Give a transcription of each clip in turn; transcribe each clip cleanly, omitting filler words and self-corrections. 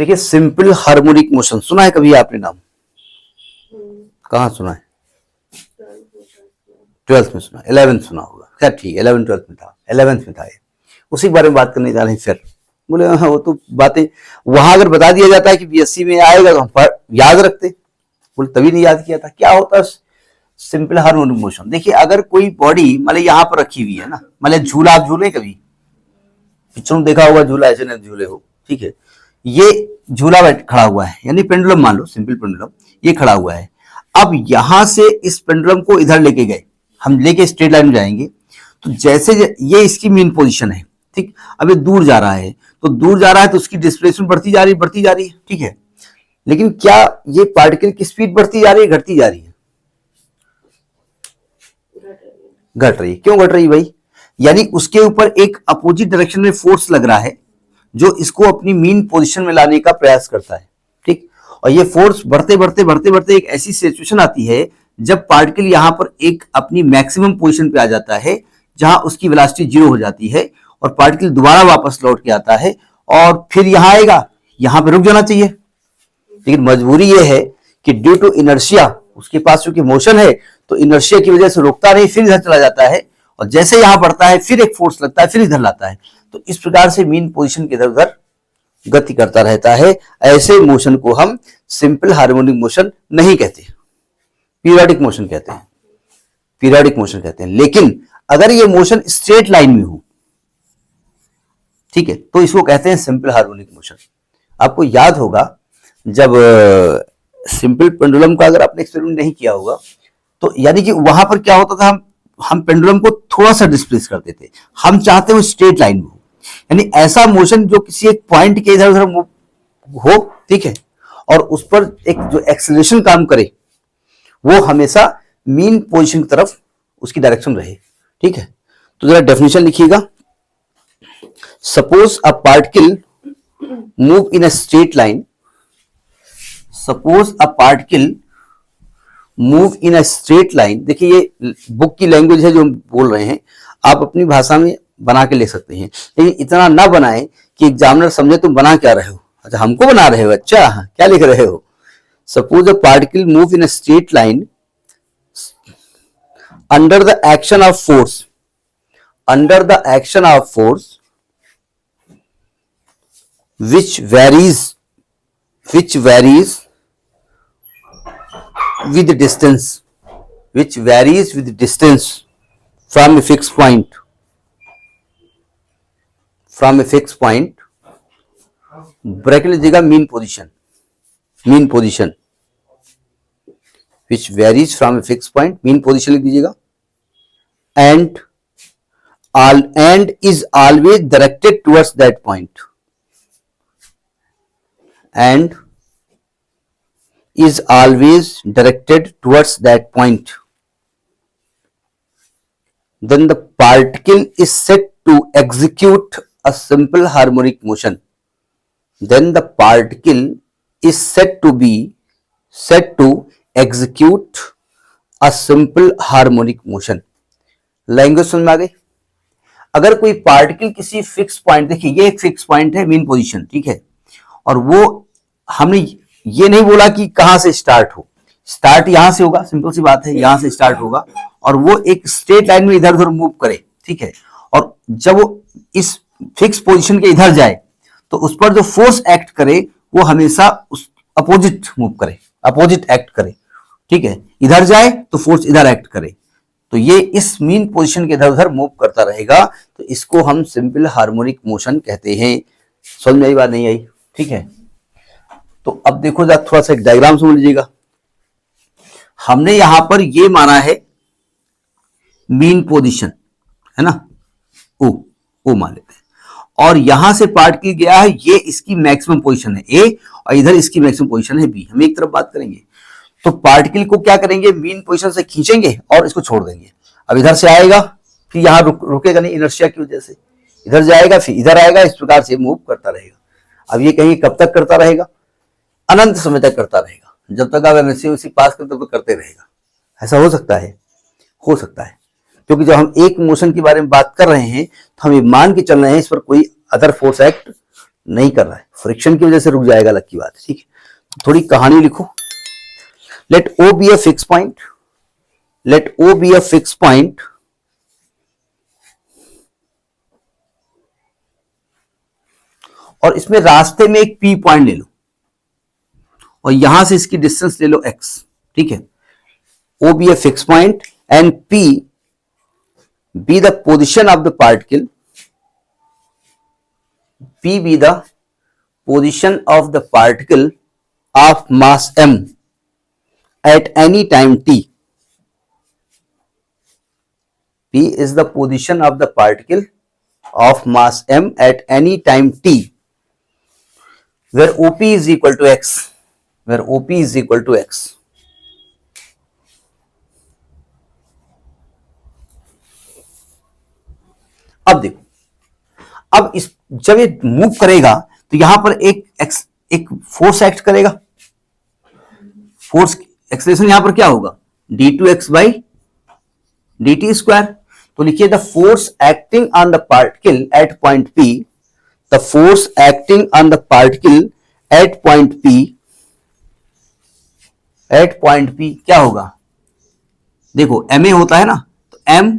देखिए simple harmonic motion सुना है कभी आपने नाम? कहाँ सुना है? 12th में सुना, 11th सुना होगा, खैर ठीक है 11 12th में था, 11th में था ये, उसी के बारे में बात करने जा रहे हैं। फिर बोले हाँ वो तो बातें वहां अगर बता दिया जाता है कि बीएससी में आएगा तो हम याद रखते, बोले तभी नहीं याद किया था। क्या होता है सिंपल हार्मोनिक मोशन? देखिए अगर कोई बॉडी मतलब यहाँ पर रखी हुई है ना, मतलब झूला आप झूले कभी पिक्चर में देखा होगा, झूला ऐसे नहीं झूले हो, ठीक है, ये झूला खड़ा हुआ है यानी पेंडुलम मान लो, सिंपल पेंडुलम ये खड़ा हुआ है। अब यहां से इस पेंडुलम को इधर लेके गए, हम लेके स्ट्रेट लाइन में जाएंगे, तो जैसे ये इसकी मेन पोजीशन है, ठीक। अब ये दूर जा रहा है, तो दूर जा रहा है तो उसकी डिस्प्लेसमेंट बढ़ती जा रही है, ठीक है। लेकिन क्या ये पार्टिकल की स्पीड बढ़ती जा रही है घटती जा रही है? घट रही है। क्यों घट रही है भाई? यानी उसके ऊपर एक अपोजिट डायरेक्शन में फोर्स लग रहा है जो इसको अपनी मीन पोजीशन में लाने का प्रयास करता है, ठीक। और ये फोर्स बढ़ते बढ़ते बढ़ते बढ़ते एक ऐसी सिचुएशन आती है जब पार्टिकल यहां पर एक अपनी मैक्सिमम पोजीशन पे आ जाता है जहां उसकी वेलोसिटी 0 हो जाती है और पार्टिकल दोबारा वापस लौट के आता है और फिर यहां आएगा, यहां पे रुक जाना चाहिए, लेकिन मजबूरी ये है कि ड्यू टू इनर्शिया उसके पास चूंकि मोशन है तो इनर्शिया की वजह से रुकता नहीं, फिर इधर चला जाता है और जैसे यहां बढ़ता है फिर एक फोर्स लगता है, फिर इधर लाता है। तो इस प्रकार से मीन पोजीशन के इधर उधर गति करता रहता है। ऐसे मोशन को हम सिंपल हार्मोनिक मोशन नहीं कहते, पीरियोडिक मोशन कहते हैं, पीरियोडिक मोशन कहते हैं। लेकिन अगर ये मोशन स्ट्रेट लाइन में हो, ठीक है, तो इसको कहते हैं सिंपल हार्मोनिक मोशन। आपको याद होगा जब सिंपल पेंडुलम का अगर आपने एक्सपेरिमेंट नहीं किया होगा तो यानी कि वहां पर क्या होता था, हम पेंडुलम को थोड़ा सा डिस्प्लेस करते थे, हम चाहते हो स्ट्रेट लाइन में हो, यानी ऐसा मोशन जो किसी एक पॉइंट के इधर उधर हो, ठीक है, और उस पर एक जो एक्सेलरेशन काम करे वो हमेशा मीन पोजीशन की तरफ उसकी डायरेक्शन रहे, ठीक है। तो जरा डेफिनेशन लिखिएगा। Suppose a particle move in a straight line, suppose a particle move in a straight line. देखिए ये बुक की लैंग्वेज है जो हम बोल रहे हैं, आप अपनी भाषा में बना के ले सकते हैं, लेकिन इतना ना बनाएं कि एग्जामिनर समझे तुम बना क्या रहे हो। अच्छा हमको बना रहे हो, अच्छा क्या लिख रहे हो? Suppose a particle move in a straight line under the action of force, under the action of force which varies with the distance, which varies with the distance from a fixed point, from a fixed point, bracket लीजिएगा mean position, mean position which varies from a fixed point, mean position लिख दीजिएगा, and is always directed towards that point, and is always directed towards that point, then the particle is set to execute a simple harmonic motion, then the particle is set to execute a simple harmonic motion। Language समझ में आ गई? अगर कोई particle किसी fix point, देखिए ये एक fix point है मीन पोजीशन, ठीक है, और वो हमने ये नहीं बोला कि कहां से स्टार्ट हो, स्टार्ट यहां से होगा, सिंपल सी बात है, यहां से स्टार्ट होगा और वो एक स्ट्रेट लाइन में इधर उधर मूव करे, ठीक है, और जब वो इस फिक्स पोजीशन के इधर जाए तो उस पर जो फोर्स एक्ट करे वो हमेशा उस अपोजिट मूव करे, अपोजिट एक्ट करे, ठीक है, इधर जाए तो फोर्स इधर एक्ट करे, तो ये इस मीन पोजीशन के इधर उधर मूव करता रहेगा, तो इसको हम सिंपल हार्मोनिक मोशन कहते हैं। समझ में आई बात नहीं आई? ठीक है, तो अब देखो जरा थोड़ा सा एक डायग्राम समझ लीजिएगा। हमने यहां पर ये माना है मीन पोजीशन है ना, ओ मान लेते हैं, और यहां से पार्टिकल गया है, ये इसकी मैक्सिमम पोजीशन है ए और इधर इसकी मैक्सिमम पोजीशन है बी। हम एक तरफ बात करेंगे तो पार्टिकल को क्या करेंगे, मीन पोजीशन से खींचेंगे और इसको छोड़ देंगे। अब इधर से आएगा फिर यहां रुकेगा नहीं, इनर्शिया की वजह से इधर जाएगा फिर इधर आएगा, इस प्रकार से मूव करता रहेगा। अब ये कहेंगे कब तक करता रहेगा? अनंत समय तक करता रहेगा, जब तक आप एमएससी पास करते तो करते रहेगा। ऐसा हो सकता है? हो सकता है, क्योंकि जब हम एक मोशन के बारे में बात कर रहे हैं तो हम ये मान के चल रहे हैं इस पर कोई अदर फोर्स एक्ट नहीं कर रहा है, फ्रिक्शन की वजह से रुक जाएगा, अलग की बात है, ठीक है। थोड़ी कहानी लिखो। Let O be a fix point, let O be a fix point और इसमें रास्ते में एक पी पॉइंट ले लो और यहां से इसकी डिस्टेंस ले लो एक्स, ठीक है। O be a fixed point and P be the position of the particle, P be the position of the particle of mass m at any time t. P is the position of the particle of mass m at any time t, where OP is equal to x, where OP is equal to x. अब देखो, अब इस जब ये move करेगा तो यहां पर एक फोर्स एक्ट करेगा। फोर्स एक्सेलरेशन यहां पर क्या होगा, d2x बाई dt स्क्वायर। तो लिखिए the force acting on the particle at point P, the force acting on the particle at point P, at point P क्या होगा, देखो ma होता है ना, तो m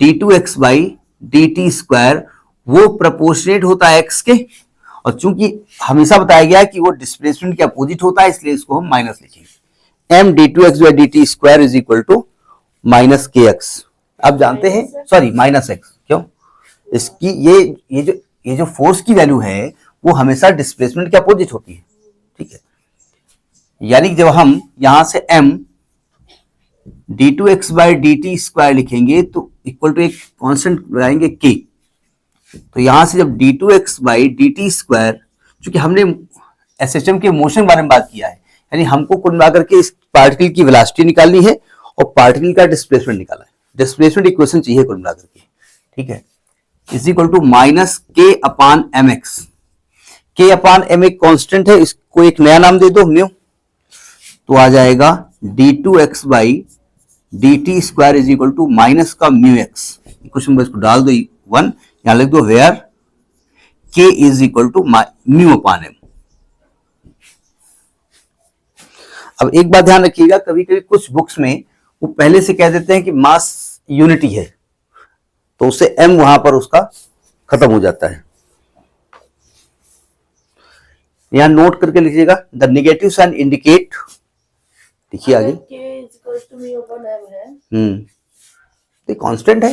d2x by dt square वो प्रोपोर्शनेट होता है x के, और चूंकि हमेशा बताया गया कि वो डिस्प्लेसमेंट के अपोजिट होता है इसलिए इसको हम माइनस लिखेंगे। m d2x by dt square is equal to minus k x. अब जानते हैं, सॉरी माइनस एक्स, क्यों, इसकी ये जो फोर्स की वैल्यू है वो हमेशा डिस्प्लेसमेंट के अपोजिट होती है, ठीक है। यानी जब हम यहां से m d2x by dt square लिखेंगे तो इक्वल टू एक कांस्टेंट लगाएंगे k, तो यहां से जब d2x बाई dt स्क्वायर, चूंकि हमने एसएचएम के मोशन के बारे में बात किया है, यानी हमको कुल मिलाकर के इस पार्टिकल की वेलोसिटी निकालनी है और पार्टिकल का डिस्प्लेसमेंट निकालना है, डिस्प्लेसमेंट इक्वेशन चाहिए कुल मिलाकर के, ठीक है। इज इक्वल टू माइनस के अपान एम एक्स। के अपान एम एक कॉन्स्टेंट है, इसको एक नया नाम दे दो म्यू, तो आ जाएगा d2x by dt square is equal to minus का म्यू एक्स। इक्वेशन में इसको डाल दो 1, यहां लिख दो where k is equal to mu upon m. अब एक बात ध्यान रखिएगा, कभी कभी कुछ बुक्स में वो पहले से कह देते हैं कि मास यूनिटी है, तो उससे m वहां पर उसका खत्म हो जाता है। यहां नोट करके लिखिएगा द नेगेटिव साइन इंडिकेट, देखिए आगे तो कांस्टेंट है,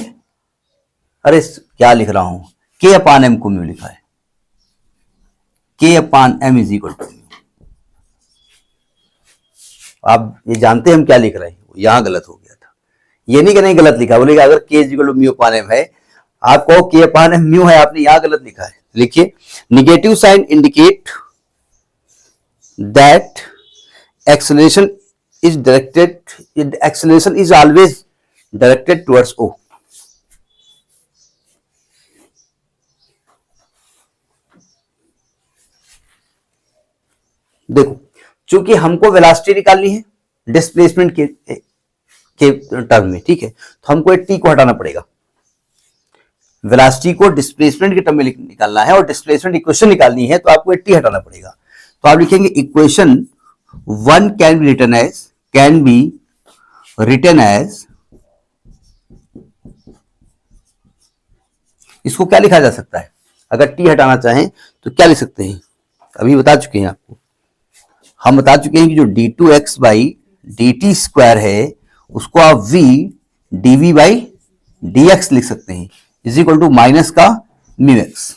अरे क्या लिख रहा हूं, के अपान एम को म्यू लिखा है, k upon m is equal to mu. आप ये जानते हैं हम क्या लिख रहे हैं, यहां गलत हो गया था, ये नहीं कि नहीं गलत लिखा, बोलेगा अगर k is equal to mu upon m है, आप कहो के अपान एम म्यू है, आपने यहां गलत लिखा है। लिखिए negative sign indicate that acceleration is directed, acceleration is always directed towards O. देखो चूंकि हमको वेलोसिटी निकालनी है डिस्प्लेसमेंट के टर्म में, ठीक है, तो हमको एक टी को हटाना पड़ेगा, वेलोसिटी को डिस्प्लेसमेंट के टर्म में निकालना है और डिस्प्लेसमेंट इक्वेशन निकालनी है, तो आपको एक टी हटाना पड़ेगा। तो आप लिखेंगे equation 1 can be written as, इसको क्या लिखा जा सकता है, अगर टी हटाना चाहें तो क्या लिख सकते हैं, अभी बता चुके हैं आपको, हम बता चुके हैं कि जो d2x बाई dt स्क्वायर है उसको आप v dv बाई dx लिख सकते हैं, इज इक्वल टू माइनस का म्यू एक्स।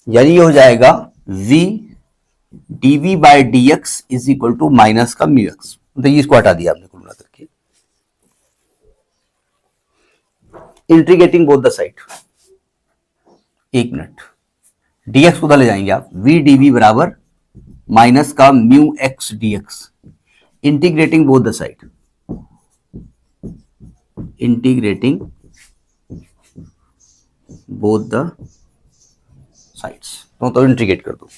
यानी ये हो जाएगा v dv by dx is equal to minus का म्यू एक्स। तो इसको हटा दिया आपने कुल मिलाकर के, इंटीग्रेटिंग बोथ द साइड, एक मिनट, dx को उधर ले जाएंगे आप, v dv बराबर माइनस का mu x dx, integrating both the side, integrating both the sides। तो इंटीग्रेट कर दो,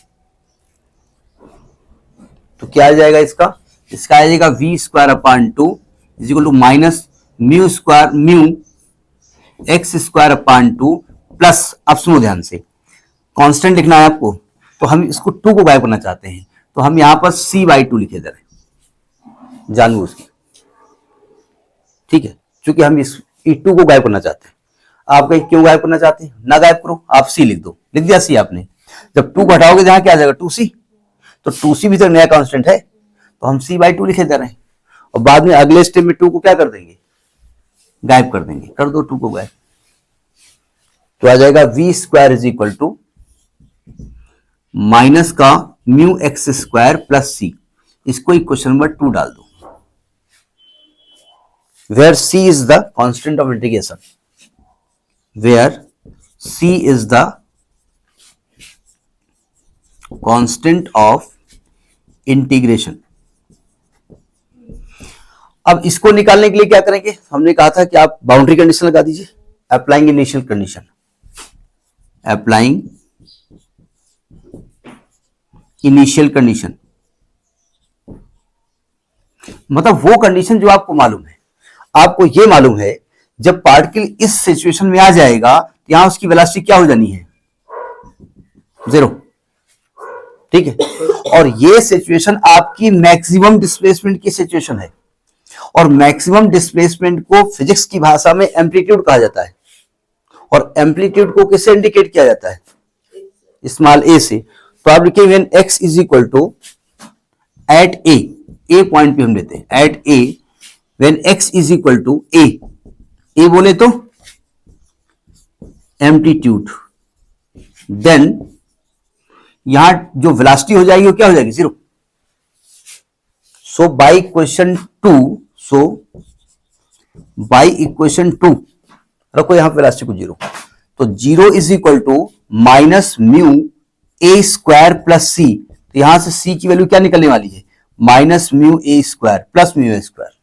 तो क्या आ जाएगा इसका आ जाएगा v square upon 2 is equal to minus mu square mu x square upon 2 plus, अब सुनो ध्यान से, कांस्टेंट लिखना है आपको, तो हम इसको 2 को गायब करना चाहते हैं, तो हम यहां पर c/2 लिखे दे रहे जानबूझ के, ठीक है, क्योंकि हम इस 2 को गायब करना चाहते हैं। आप कहीं क्यों गायब करना चाहते हैं, ना गायब करो, आप सी लिख दो, लिख दिया सी आपने, जब 2 को हटाओगे जहां क्या आ जाएगा 2c, तो 2c भी तो नया कांस्टेंट है, तो हम c/2 लिखे दे रहे हैं, और बाद में अगले स्टेप में 2 को क्या कर देंगे, गायब कर देंगे, कर दो 2 को गायब, तो आ जाएगा v square is equal to minus का mu x square plus c, इसको इक्वेशन नंबर 2 डाल दो, where c is the constant of integration, where c is the constant of integration. अब इसको निकालने के लिए क्या करेंगे, हमने कहा था कि आप बाउंड्री कंडीशन लगा दीजिए, applying initial condition, applying initial condition, मतलब वो कंडीशन जो आपको मालूम है, आपको ये मालूम है जब पार्टिकल इस सिचुएशन में आ जाएगा तो यहां उसकी वेलोसिटी क्या हो जानी है, 0, ठीक है, और ये सिचुएशन आपकी मैक्सिमम डिस्प्लेसमेंट की सिचुएशन है, और मैक्सिमम डिस्प्लेसमेंट को फिजिक्स की भाषा में एम्पलीट्यूड कहा जाता है, और एम्पलीट्यूड को किससे इंडिकेट किया जाता है, स्मॉल ए से, तो आप लिखेंगे when x is equal to at a point पे हम लेते हैं, at a when x is equal to a बोले तो एम्पलीट्यूड, देन यहां जो वेलोसिटी हो जाएगी वो क्या हो जाएगी, 0। So by equation 2, so by equation 2 रखो यहां वेलोसिटी को 0, तो 0 is equal to minus mu a square plus c, तो यहां से सी की वैल्यू क्या निकलने वाली है, minus mu a square plus mu a square.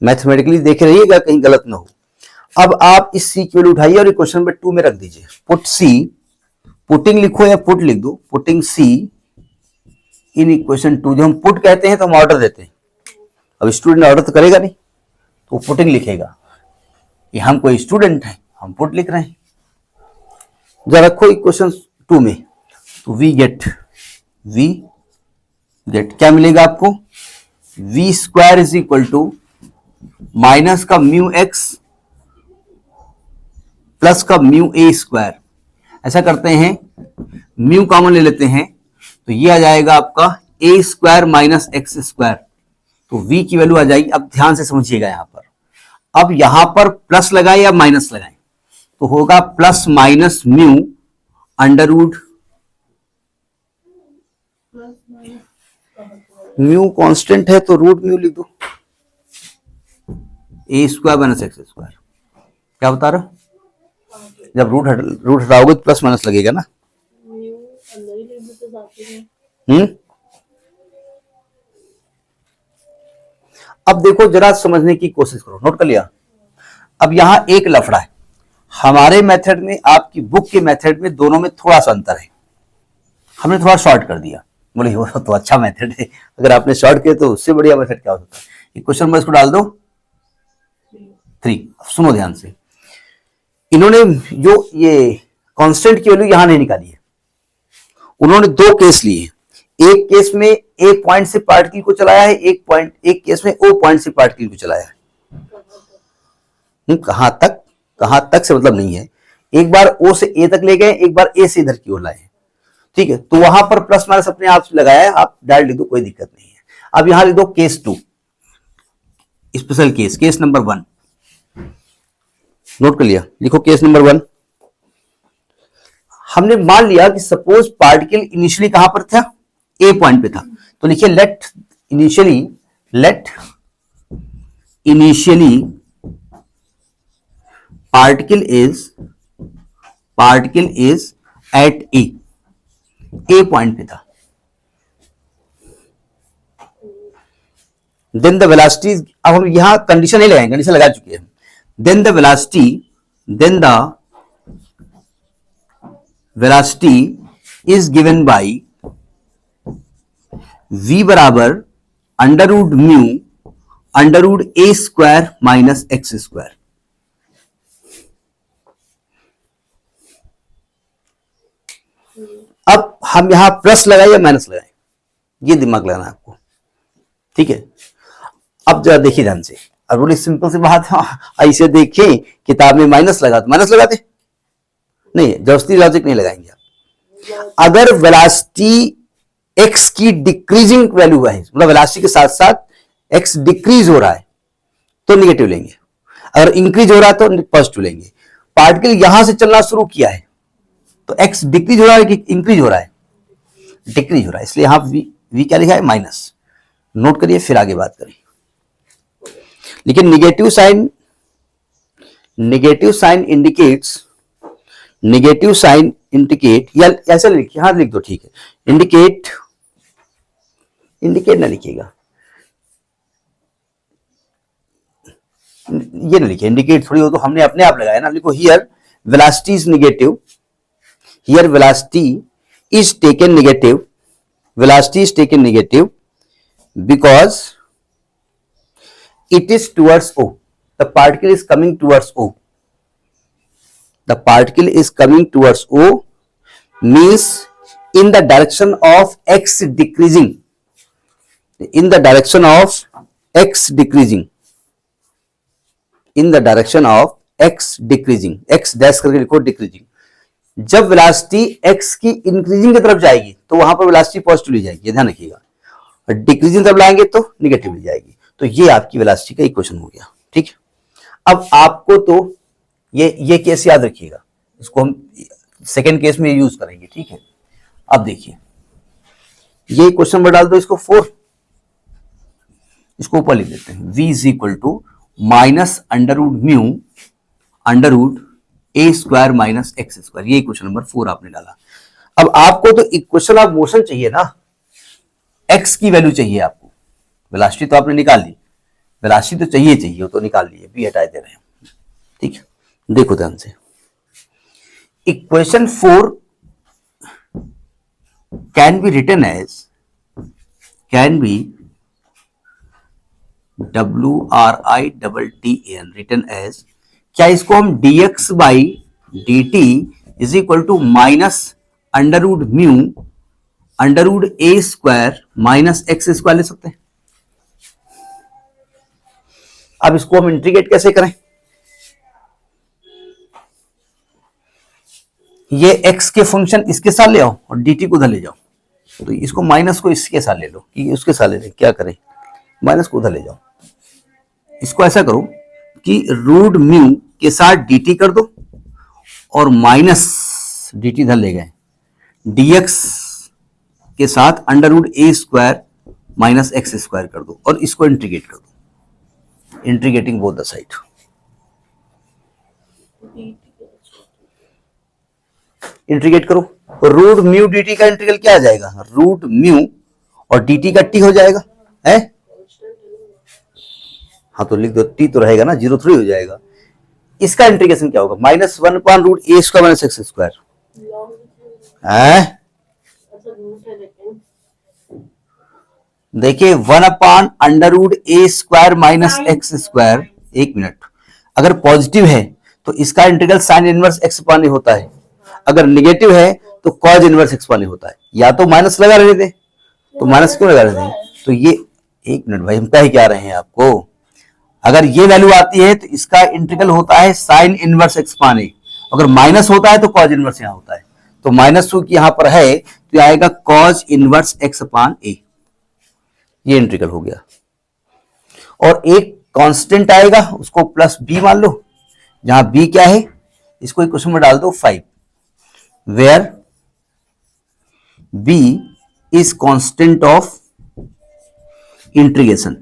Mathematically देख रहिएगा कहीं गलत ना हो। अब आप इस सी की वैल्यू उठाइए और इक्वेशन नंबर 2 में रख दीजिए, पुट सी, पुटिंग लिखो या पुट लिख दो, पुटिंग सी इन इक्वेशन 2, जो हम पुट कहते हैं तो हम ऑर्डर देते हैं, अब स्टूडेंट ऑर्डर तो करेगा नहीं, तो पुटिंग लिखेगा, ये हम कोई स्टूडेंट है, हम पुट लिख रहे हैं, जरा रखो इक्वेशन 2 में, तो वी गेट क्या मिलेगा आपको, v square is equal to minus का म्यू एक्स प्लस का म्यू ए स्क्वायर, ऐसा करते हैं म्यू कॉमन ले लेते हैं, तो ये आ जाएगा आपका ए स्क्वायर माइनस एक्स स्क्वायर, तो v की वैल्यू आ जाएगी। अब ध्यान से समझिएगा यहां पर, अब यहां पर प्लस लगाए या माइनस लगाए, तो होगा plus minus mu under root, mu constant है तो रूट म्यू लिख दो, a square minus x square, क्या बता रहा, जब रूट हटाओगे तो प्लस माइनस लगेगा ना, अब देखो जरा समझने की कोशिश करो, नोट कर लिया। अब यहां एक लफड़ा है, हमारे मेथड में आपकी बुक के मेथड में दोनों में थोड़ा सा अंतर है, हमने थोड़ा शॉर्ट कर दिया, बोले वो तो अच्छा मेथड है, अगर आपने शॉर्ट किया तो उससे बढ़िया मेथड क्या हो सकता है। क्वेश्चन नंबर इसको डाल दो 3, सुनो ध्यान से, इन्होंने जो ये कांस्टेंट की वैल्यू यहां नहीं निकाली है, उन्होंने 2 केस लिए, एक केस में ए पॉइंट से पार्टिकल को चलाया है, एक केस में ओ पॉइंट से पार्टिकल को चलाया है। कहां तक से मतलब नहीं है, एक बार ओ से ए तक ले गए, एक बार ए से इधर की ओर लाए, ठीक है, तो वहां पर प्लस माइनस अपने आप से लगाया है, आप डायरेक्ट लिख दो, कोई दिक्कत नहीं है। अब यहां लिख दो case 2, special case number 1, note कर लिया, लिखो केस नंबर 1। हमने मान लिया कि सपोज पार्टिकल इनिशियली कहां पर था, ए पॉइंट पे था, तो लिखिए let initially particle is at a point पे था, देन द वेलोसिटी, अब हम यहां कंडीशन नहीं लगाएंगे, कंडीशन लगा चुके हैं, then the velocity is given by v बराबर under root mu under root a square minus x square. अब हम यहां प्लस लगाए या माइनस लगाए, ये दिमाग लगाना आपको, ठीक है। अब जरा देखिए ध्यान से, अब बड़ी सिंपल सी बात है, ऐसे देखें किताब में माइनस लगा तो माइनस लगाते नहीं, जबरदस्ती लॉजिक नहीं लगाएंगे आप। अगर वेलोसिटी एक्स की डिक्रीजिंग वैल्यू है, मतलब वेलोसिटी के साथ साथ एक्स डिक्रीज हो रहा है तो निगेटिव लेंगे, अगर इंक्रीज हो रहा है तो पॉजिटिव लेंगे। पार्टिकल यहां से चलना शुरू किया है तो एक्स डिक्रीज हो रहा है कि इंक्रीज हो रहा है, डिक्रीज हो रहा है, इसलिए यहां वी क्या लिखा है, माइनस। नोट करिए फिर आगे बात करें। लेकिन नेगेटिव साइन इंडिकेट या ऐसा लिखिए, हाँ लिख दो, ठीक है, इंडिकेट ना लिखिएगा, ये ना लिखिए, इंडिकेट थोड़ी हो तो हमने अपने आप लगाया ना, लिखो here velocity is negative, here velocity is taken negative because it is towards O, the particle is coming towards O, means in the direction of x decreasing, x dash करके लिखो डिक्रीजिंग। जब वेलोसिटी x की increasing की तरफ जाएगी तो वहां पर वेलोसिटी पॉजिटिव ली जाएगी, ध्यान रखिएगा, और डिक्रीजिंग तरफ लाएंगे तो निगेटिव ली जाएगी। तो ये आपकी वेलोसिटी का इक्वेशन हो गया, ठीक है। अब आपको तो ये केस याद रखिएगा, इसको हम सेकेंड केस में यूज करेंगे, ठीक है। अब देखिए ये क्वेश्चन में डाल दो इसको 4, इसको ऊपर लिख देते हैं, v is equal to minus under root mu under root a square minus x square, ये क्वेश्चन नंबर 4 आपने डाला। अब आपको तो इक्वेशन ऑफ मोशन चाहिए ना, x की वैल्यू चाहिए आपको, वेलोसिटी तो आपने निकाल ली, वेलोसिटी तो चाहिए वो तो निकाल लिए, भी हटा दे रहे हैं, ठीक है। देखो ध्यान से, equation 4 can be written as WRITTAN, written as, क्या इसको हम dx by dt is equal to minus under root mu under root a square minus x square ले सकते हैं। अब इसको हम इंटीग्रेट कैसे करें, ये x के फंक्शन इसके साथ ले आओ और dt को उधर ले जाओ, तो इसको माइनस को इसके साथ ले लो, कि उसके साथ ले लें, क्या करें, माइनस को उधर ले जाओ। इसको ऐसा करो कि रूट म्यू के साथ dt कर दो और माइनस dt इधर ले गए, dx के साथ under root a square minus x square कर दो और इसको इंटीग्रेट कर दो, integrating both the side. Integrate करो तो रूट म्यू डी टी का इंटीग्रल क्या आ जाएगा, रूट म्यू और डी टी का टी हो जाएगा, है, हाँ तो लिख दो, टी तो रहेगा ना, 0 3 हो जाएगा। इसका इंटीग्रेशन क्या होगा, minus 1 upon root a square minus x square, है, देखिए 1 upon under root a square minus x square. एक मिनट, अगर पॉजिटिव है तो इसका integral sine inverse x upon a होता है, अगर निगेटिव है तो cos inverse x upon a होता है। या तो माइनस लगा रहे थे, तो माइनस क्यों लगा रहे थे, तो ये, एक मिनट भाई, हम कह क्या रहे हैं आपको, अगर ये वैल्यू आती है तो इसका इंटीग्रल होता है साइन इनवर्स एक्स अपॉन ए, अगर माइनस होता है तो कॉज इनवर्स यहां होता है, तो माइनस टू यहां पर है तो आएगा कॉज इनवर्स एक्स अपॉन ए, ये इंटीग्रल हो गया। और एक कांस्टेंट आएगा, उसको प्लस बी मान लो, जहां बी क्या है, इसको इक्वेशन में डाल दो 5, where b is constant of integration,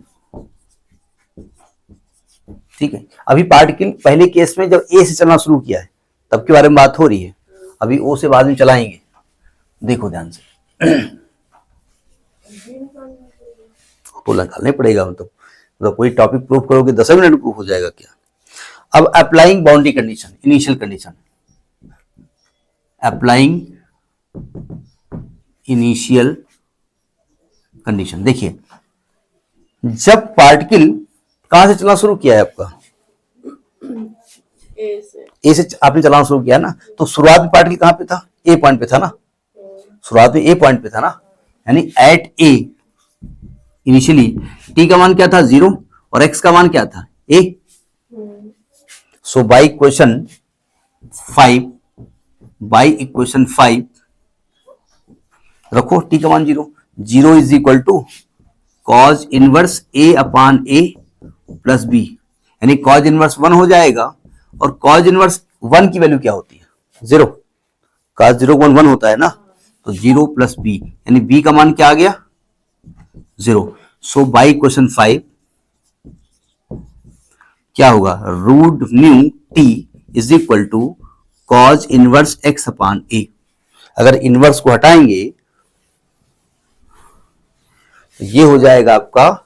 ठीक है। अभी पार्टिकल पहले केस में जब ए से चलना शुरू किया है तब के बारे में बात हो रही है, अभी ओ से बाद में चलाएंगे, देखो ध्यान से, तो निकालने पड़ेगा, मतलब कोई टॉपिक प्रूफ करोगे 10 मिनट में प्रूफ हो जाएगा क्या। अब applying boundary condition, initial condition, applying initial condition. देखिए जब पार्टिकल कहां से चलना शुरू किया है आपका, ए से आपने चलाना शुरू किया ना, तो शुरुआत में पार्टिकल कहां पे था, ए पॉइंट पे था ना, शुरुआत में ए पॉइंट पे था ना, यानी एट ए इनिशियली टी का मान क्या था 0 और एक्स का मान क्या था ए। सो बाई इक्वेशन 5 रखो टी का मान 0 is equal to cos inverse a upon a plus b, यानी कॉज इनवर्स 1 हो जाएगा, और कॉज इनवर्स 1 की वैल्यू क्या होती है 0, कॉज 0 1 1 होता है ना, तो 0 प्लस बी, यानी बी का मान क्या आ गया 0। सो बाई इक्वेशन 5 क्या होगा, root mu t is equal to cos inverse x upon a. अगर इनवर्स को हटाएंगे तो ये हो जाएगा आपका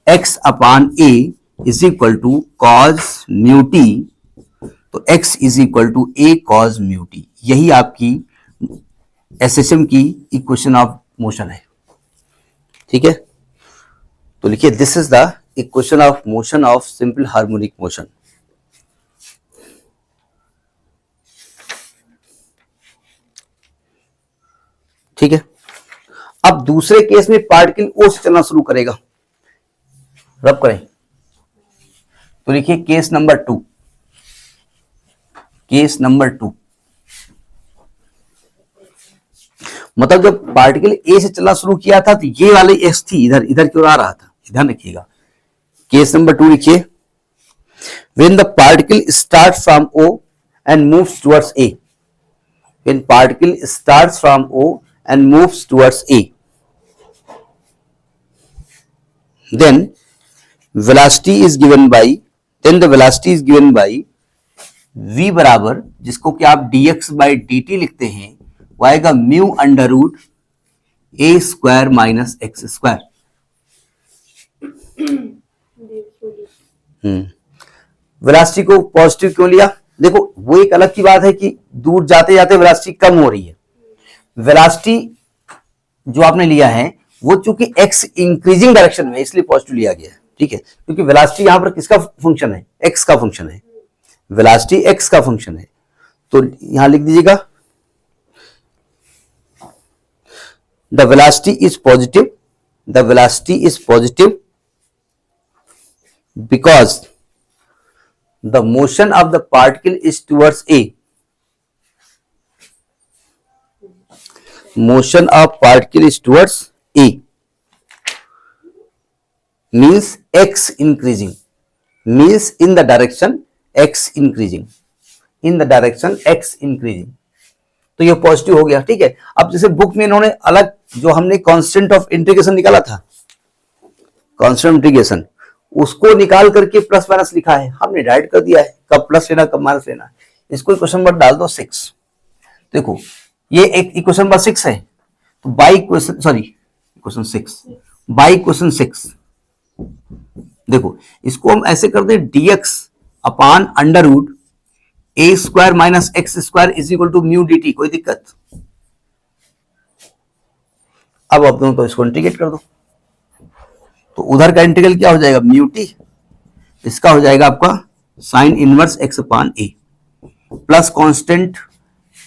x upon a is equal to cos mu t, तो x is equal to a cos mu t. यही आपकी एसएसएम की इक्वेशन ऑफ मोशन है। ठीक है, तो लिखिए this is the equation of motion of simple harmonic motion. ठीक है, अब दूसरे केस में पार्टिकल ओ से चलना शुरू करेगा, रब करें तो लिखिए केस नंबर 2, मतलब जब पार्टिकल ए से चलना शुरू किया था तो ये वाली एक्स थी इधर की ओर आ रहा था, ध्यान रखिएगा। केस नंबर 2 लिखिए, when the particle starts from O and moves towards A, when particle starts from O and moves towards A, then velocity is given by v बराबर, जिसको कि आप dx by dt लिखते हैं, वो आएगा mu under root a square minus x square. Velocity को positive क्यों लिया, देखो वो एक अलग की बात है कि दूर जाते जाते वेलोसिटी कम हो रही है। वेलोसिटी जो आपने लिया है वो चूंकि एक्स इंक्रीजिंग डायरेक्शन में, इसलिए पॉजिटिव लिया गया है। ठीक है, क्योंकि वेलोसिटी यहां पर किसका फंक्शन है, एक्स का फंक्शन है, वेलोसिटी एक्स का फंक्शन है। तो यहां लिख दीजिएगा the velocity is positive because the motion of the particle is towards A, motion of particle is towards A means x increasing, means in the direction x increasing, तो ये positive हो गया। ठीक है, अब जैसे बुक में इन्होंने अलग जो हमने कांस्टेंट ऑफ इंटीग्रेशन निकाला था, कांस्टेंट इंटीग्रेशन, उसको निकाल करके प्लस माइनस लिखा है, हमने डायरेक्ट कर दिया है, कब प्लस लेना कब माइनस लेना। इसको इक्वेशन नंबर डाल दो 6। देखो ये एक इक्वेशन नंबर 6 है, तो बाई इक्वेशन 6 देखो इसको हम ऐसे कर दे dx upon under root a square minus x square is equal to mu dt, कोई दिक्कत। अब आप दोनों तो इसको इंटीग्रेट कर दो, तो उधर का इंटीग्रल क्या हो जाएगा म्यू टी, इसका हो जाएगा आपका sign inverse x upon a plus constant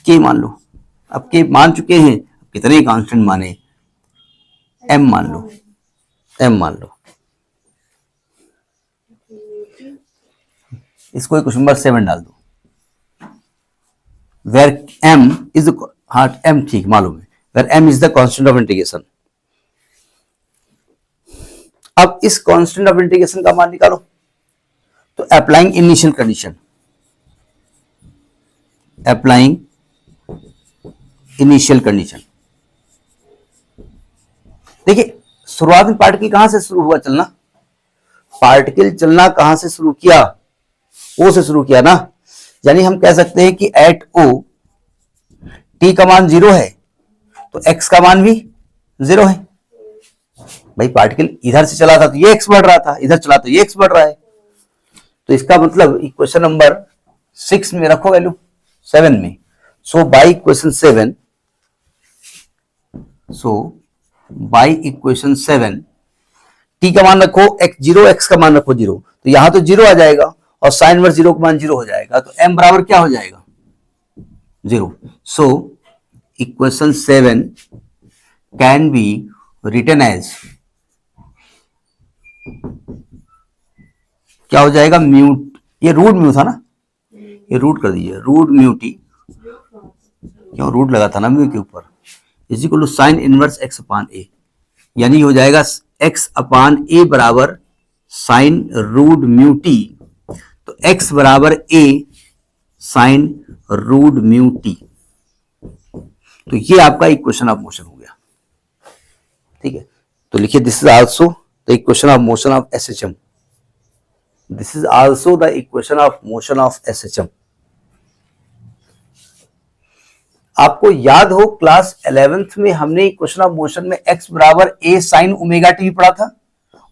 के मान लो, अब के मान चुके हैं, कितने कांस्टेंट माने, एम मान लो, इसको क्वेश्चन नंबर 7 डाल दो, where m is the m ठीक मालूम है, where m is the constant of integration। अब इस constant of integration का मान निकालो, तो applying initial condition, देखिए शुरुआत में पार्टिकल कहां से शुरू हुआ चलना, पार्टिकल चलना कहां से शुरू किया, ओ से शुरू किया ना, यानी हम कह सकते हैं कि एट ओ टी का मान 0 है तो एक्स का मान भी 0 है। भाई पार्टिकल इधर से चला था तो ये एक्स बढ़ रहा था, इधर चला तो ये एक्स बढ़ रहा है, तो इसका मतलब इक्वेशन नंबर 6 में रखो वैल्यू 7 में, सो बाय इक्वेशन 7, t का मान रखो x0, x का मान रखो 0, तो यहां तो 0 आ जाएगा और साइन इनवर्स 0 का मान 0 हो जाएगा, तो m बराबर क्या हो जाएगा 0. So equation 7 can be written as, क्या हो जाएगा म्यूट, ये रूट म्यू था ना, ये रूट कर दीजिए, रूट म्यू टी, क्यों रूट लगा था ना म्यू के ऊपर, is equal to sine inverse x upon a, यानी हो जाएगा x अपान ए बराबर साइन रूट म्यू टी, तो x बराबर a sine root mu t. तो ये आपका इक्वेशन ऑफ मोशन हो गया. ठीक है, तो लिखिए this is also the equation of motion of SHM. This is also the equation of motion of SHM. आपको याद हो क्लास 11th में हमने इक्वेशन ऑफ मोशन में x बराबर a साइन ओमेगा टी पढ़ा था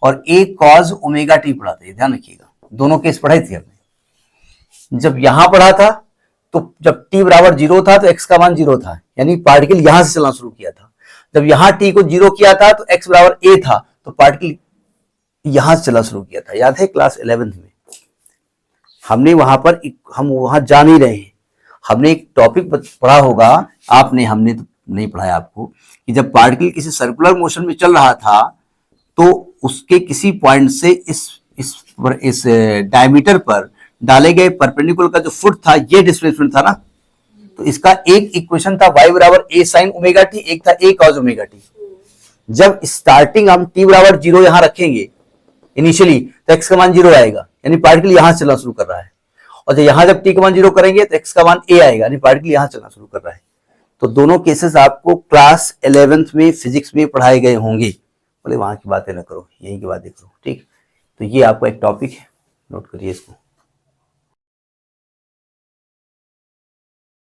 और a कॉस ओमेगा टी पढ़ा था, ये ध्यान रखिएगा, दोनों केस पढ़ाई थी हमने. जब यहां पढ़ा था तो जब t बराबर 0 था तो x का मान 0 था, यानी पार्टिकल यहां से चलना शुरू किया था. जब यहां t को 0 किया था तो x बराबर a था, तो पार्टिकल यहां से चलना शुरू किया था. याद है क्लास 11th में हमने वहां पर हम वहां जा नहीं रहे हैं, हमने एक टॉपिक पढ़ा होगा आपने, हमने तो नहीं पढ़ाया आपको, कि जब पार्टिकल किसी सर्कुलर मोशन में चल रहा था तो उसके किसी पॉइंट से इस डायमीटर पर डाले गए परपेंडिकुलर का जो फुट था, ये डिस्प्लेसमेंट था ना. तो इसका एक इक्वेशन था y बराबर a साइन ओमेगा टी, एक था a कॉस ओमेगा टी. जब स्टार्टिंग हम t बराबर 0 यहां रखेंगे इनिशियली, तो x का मान 0 आएगा, यानी पार्टिकल यहां चलना शुरू कर रहा है. और यहां जब t का मान 0 करेंगे तो x का मान a आएगा, यानी पार्टिकल यहां चलना शुरू कर रहा है. तो दोनों केसेस आपको क्लास 11th में फिजिक्स में पढ़ाए गए होंगे. बोले वहां की बातें ना करो, यहीं की बातें करो. ठीक, तो ये आपका एक टॉपिक है, नोट करिए इसको.